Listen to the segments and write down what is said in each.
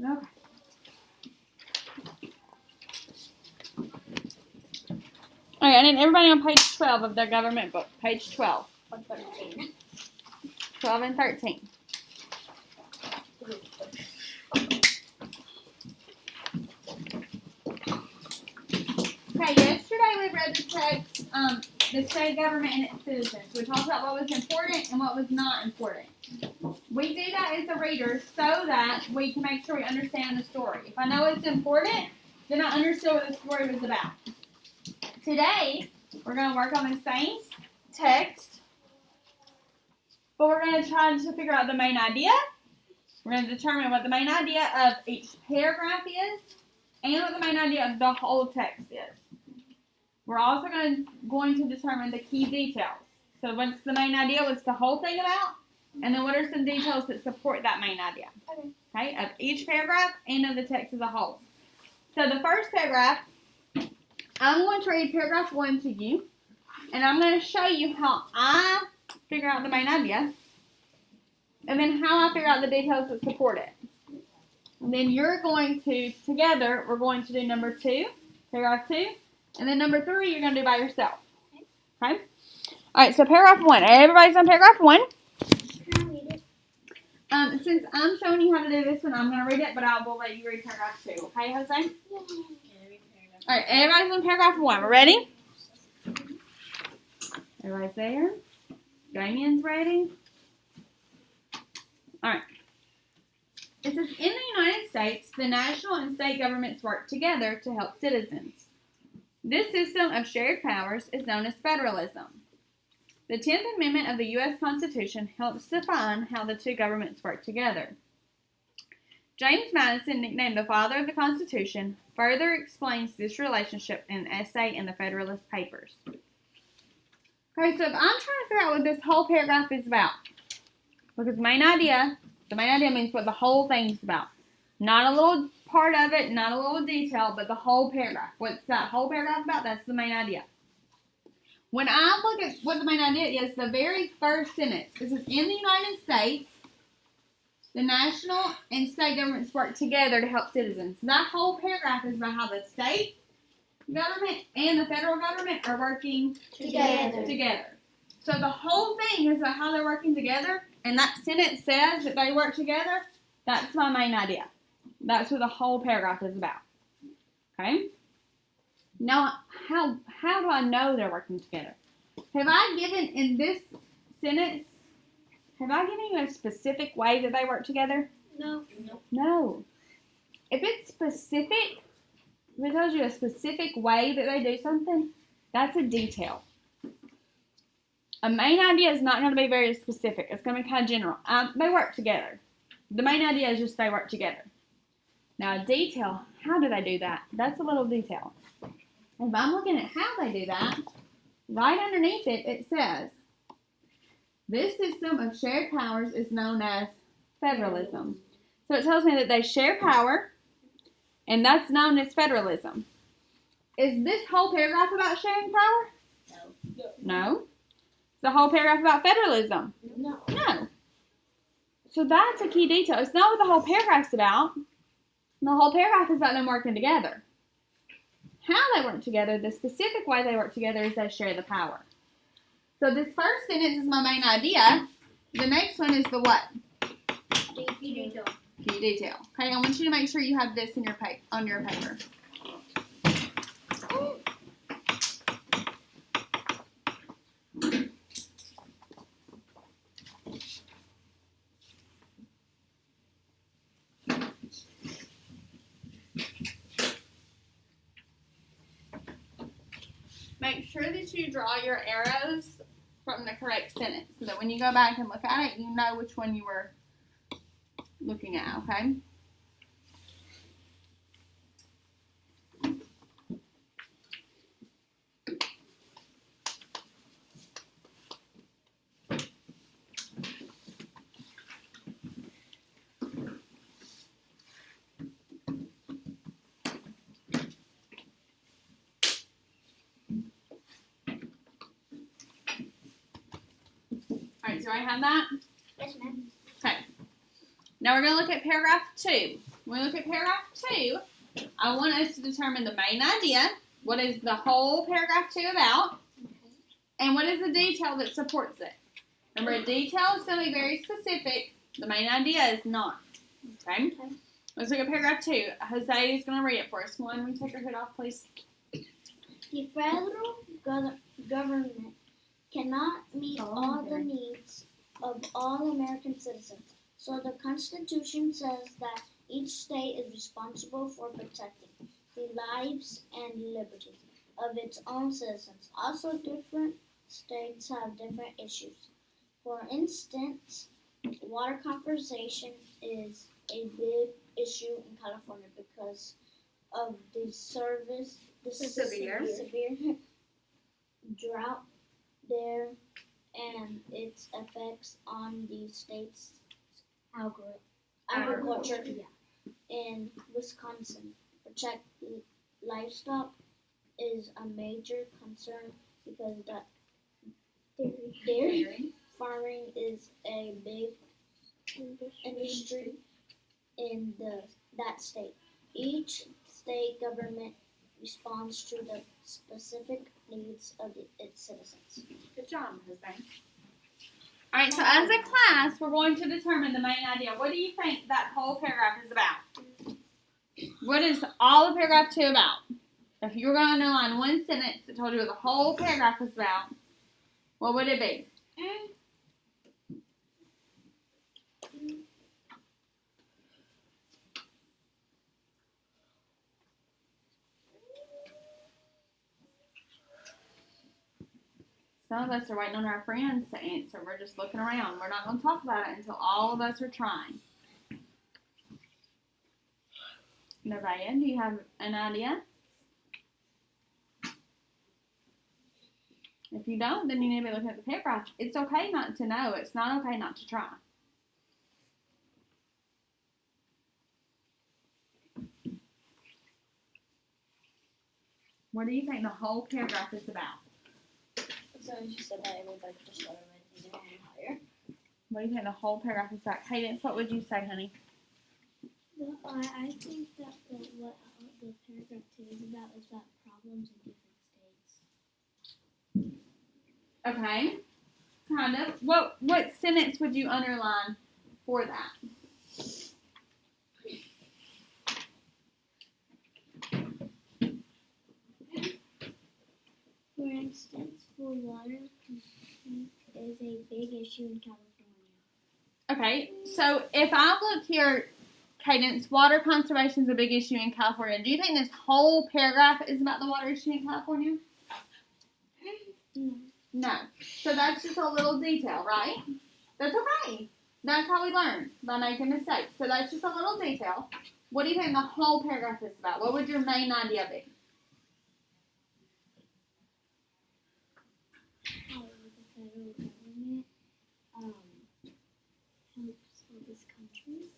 Okay. Alright, I need everybody on page 12 of their government book. Page 12. 13. 12 and 13. Okay, yesterday we read the text, the state government and its citizens. We talked about what was important and what was not important. We do that as a reader so that we can make sure we understand the story. If I know it's important, then I understood what the story was about. Today, we're going to work on the same text, but we're going to try to figure out the main idea. We're going to determine what the main idea of each paragraph is and what the main idea of the whole text is. We're also going to determine the key details. So what's the main idea? What's the whole thing about? And then what are some details that support that main idea? Okay, of each paragraph and of the text as a whole. So the first paragraph, I'm going to read paragraph 1 to you, and I'm going to show you how I figure out the main idea, and then how I figure out the details that support it. And then you're going to, together, we're going to do number 2, paragraph 2, and then number 3 you're going to do by yourself. Okay? Alright, so paragraph 1. Everybody's on paragraph 1. Since I'm showing you how to do this one, I'm going to read it, but I will let you read paragraph 2. Okay, Jose? Alright, everybody's on paragraph 1. We're ready? Everybody's there? Damien's ready? Alright. It says, in the United States, the national and state governments work together to help citizens. This system of shared powers is known as federalism. The 10th Amendment of the U.S. Constitution helps define how the two governments work together. James Madison, nicknamed the father of the Constitution, further explains this relationship in an essay in the Federalist Papers. Okay, so if I'm trying to figure out what this whole paragraph is about, because the main idea means what the whole thing's about. Not a little part of it, not a little detail, but the whole paragraph. What's that whole paragraph about? That's the main idea. When I look at what the main idea is, the very first sentence, it says, in the United States, the national and state governments work together to help citizens. That whole paragraph is about how the state government and the federal government are working together. So the whole thing is about how they're working together, and that sentence says that they work together. That's my main idea. That's what the whole paragraph is about. Okay? Now, how do I know they're working together? Have I given in this sentence, have I given you a specific way that they work together? No. If it's specific, if it tells you a specific way that they do something, that's a detail. A main idea is not going to be very specific. It's going to be kind of general. They work together. The main idea is just they work together. Now, a detail, how do they do that? That's a little detail. If I'm looking at how they do that, right underneath it, it says, this system of shared powers is known as federalism. So it tells me that they share power, and that's known as federalism. Is this whole paragraph about sharing power? No. Is the whole paragraph about federalism? No. So that's a key detail. It's not what the whole paragraph's about. The whole paragraph is about them working together. How they work together, the specific way they work together is they share the power. So this first sentence is my main idea. The next one is the what? Key detail. Key detail. Okay, I want you to make sure you have this in your on your paper. Make sure that you draw your arrows from the correct sentence so that when you go back and look at it, you know which one you were looking at, okay? Alright, so I have that? Yes, ma'am. Okay. Now we're going to look at paragraph 2. when we look at paragraph 2, I want us to determine the main idea. What is the whole paragraph 2 about? And what is the detail that supports it? Remember, a detail is going to be very specific. The main idea is not. Okay? Let's look at paragraph 2. Jose is going to read it for us. One, we take our hood off, please. The federal government cannot meet all the needs of all American citizens. So the Constitution says that each state is responsible for protecting the lives and liberties of its own citizens. Also, different states have different issues. For instance, water conservation is a big issue in California because of the severe drought there and its effects on the state's agriculture. In Wisconsin, protect livestock is a major concern because dairy farming is a big industry in that state. Each state government responds to the specific needs of its citizens. Good job, Jose. All right, so as a class, we're going to determine the main idea. What do you think that whole paragraph is about? What is all of paragraph 2 about? If you were going to underline one sentence that told you what the whole paragraph is about, what would it be? Some of us are waiting on our friends to answer. We're just looking around. We're not going to talk about it until all of us are trying. Nevaeh, do you have an idea? If you don't, then you need to be looking at the paragraph. It's okay not to know. It's not okay not to try. What do you think the whole paragraph is about? So she said that everybody just got it down higher. What do you think the whole paragraph is about? Cadence, what would you say, honey? Well, I think that what the paragraph 2 is about problems in different states. Okay. Kind of. What sentence would you underline for that? For instance, water is a big issue in California. Okay, so if I look here, Cadence, water conservation is a big issue in California. Do you think this whole paragraph is about the water issue in California? No. No. So that's just a little detail, right? That's okay. That's how we learn, by making mistakes. So that's just a little detail. What do you think the whole paragraph is about? What would your main idea be? How the federal government helps all these countries.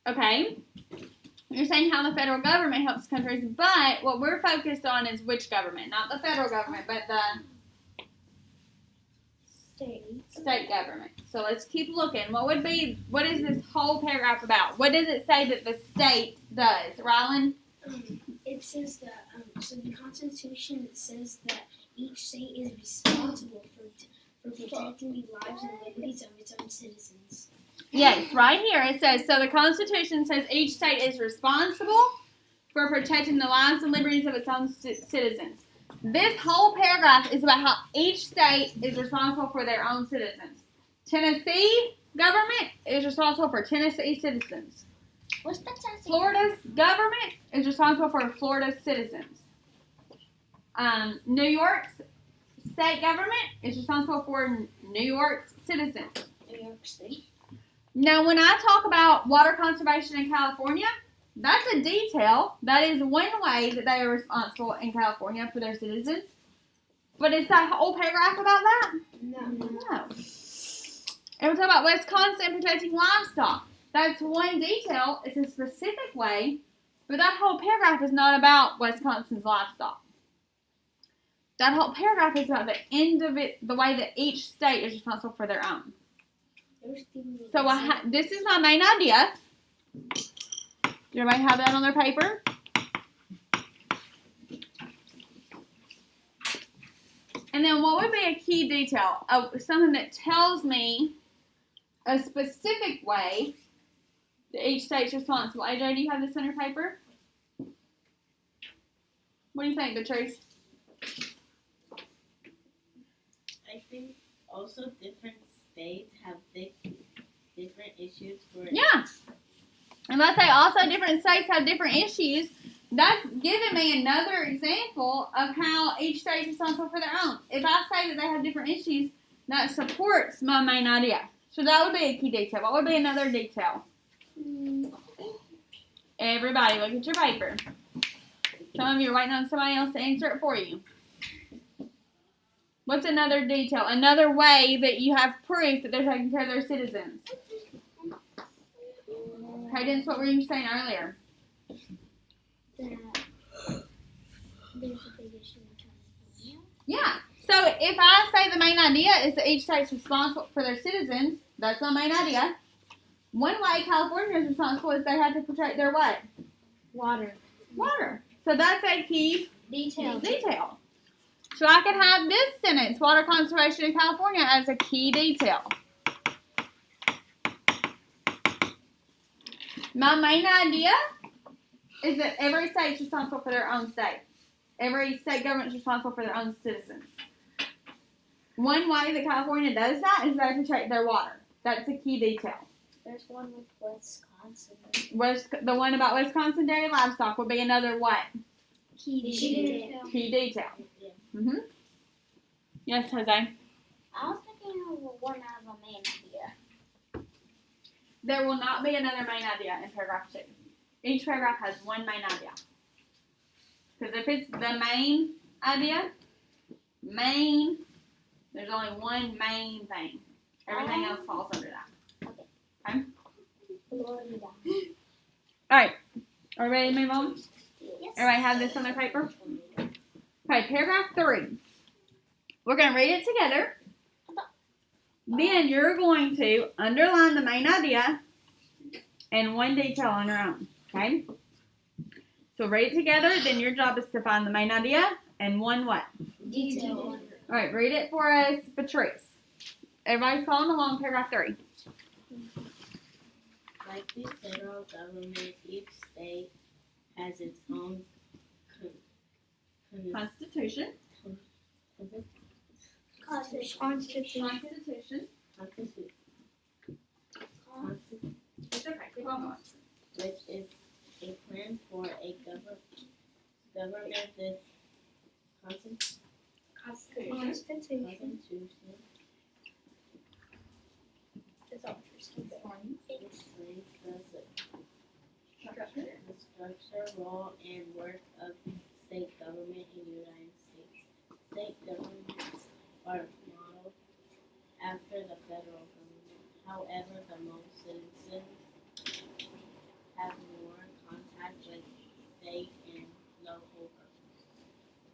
Okay. You're saying how the federal government helps countries, but what we're focused on is which government? Not the federal government, but the state government. So let's keep looking. What is this whole paragraph about? What does it say that the state does? Rylan? It says that, so the Constitution says that each state is responsible for protecting the lives and liberties of its own citizens. Yes, right here it says, so the Constitution says each state is responsible for protecting the lives and liberties of its own citizens. This whole paragraph is about how each state is responsible for their own citizens. Tennessee government is responsible for Tennessee citizens. What's the Tennessee? Florida's government is responsible for Florida's citizens. New York's state government is responsible for New York's citizens. New York City. Now, when I talk about water conservation in California, that's a detail. That is one way that they are responsible in California for their citizens. But is that whole paragraph about that? No. No. It was about Wisconsin protecting livestock. That's one detail. It's a specific way, but that whole paragraph is not about Wisconsin's livestock. That whole paragraph is about the way that each state is responsible for their own. So this is my main idea. Does everybody have that on their paper? And then what would be a key detail? Something that tells me a specific way that each state's responsible. AJ, do you have this on your paper? What do you think, Patrice? I think also different states have different issues for it. Yeah. And let's say also different states have different issues. That's giving me another example of how each state is responsible for their own. If I say that they have different issues, that supports my main idea. So that would be a key detail. What would be another detail? Everybody, look at your paper. Some of you are waiting on somebody else to answer it for you. What's another detail? Another way that you have proof that they're taking care of their citizens. Cadence, what were you saying earlier? That there's a big issue in California. Yeah. So if I say the main idea is that each state's responsible for their citizens, that's my main idea. One way California is responsible is they have to protect their what? Water. Water. So that's a key Detail. So I could have this sentence, water conservation in California, as a key detail. My main idea is that every state is responsible for their own state. Every state government is responsible for their own citizens. One way that California does that is they protect their water. That's a key detail. There's one with Wisconsin. The one about Wisconsin dairy livestock would be another what? Key detail. Key detail. Mm-hmm. Yes, Jose? I was thinking of one as a main idea. There will not be another main idea in paragraph 2. Each paragraph has one main idea. Because if it's the main idea, there's only one main thing. Everything else falls under that. Okay? Florida. Alright. Are we ready to move on? Yes. Everybody have this on their paper? Okay, paragraph 3. We're going to read it together. Then you're going to underline the main idea and one detail on your own. Okay? So read it together. Then your job is to find the main idea and one what? Detail. Alright, read it for us, Patrice. Everybody's following along, paragraph 3. Like the federal government, each state has its own Constitution. Constitution. It's okay. Keep on going. which is a plan for a government with constitution explains the structure, role, and work of state government in the United States. State governments are modeled after the federal government. However, the most citizens have more contact with state and local governments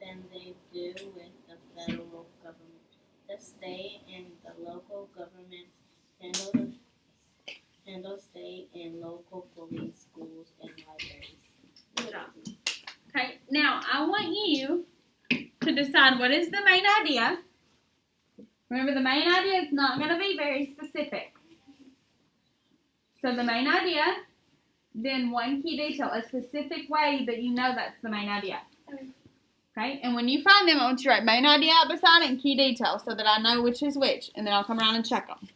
than they do with the federal government. The state and the local governments handle state and local police, schools, and libraries. Good job. Okay, now I want you to decide what is the main idea. Remember, the main idea is not going to be very specific. So the main idea, then one key detail, a specific way that you know that's the main idea. Okay, and when you find them, I want you to write main idea out beside it and key detail so that I know which is which, and then I'll come around and check them.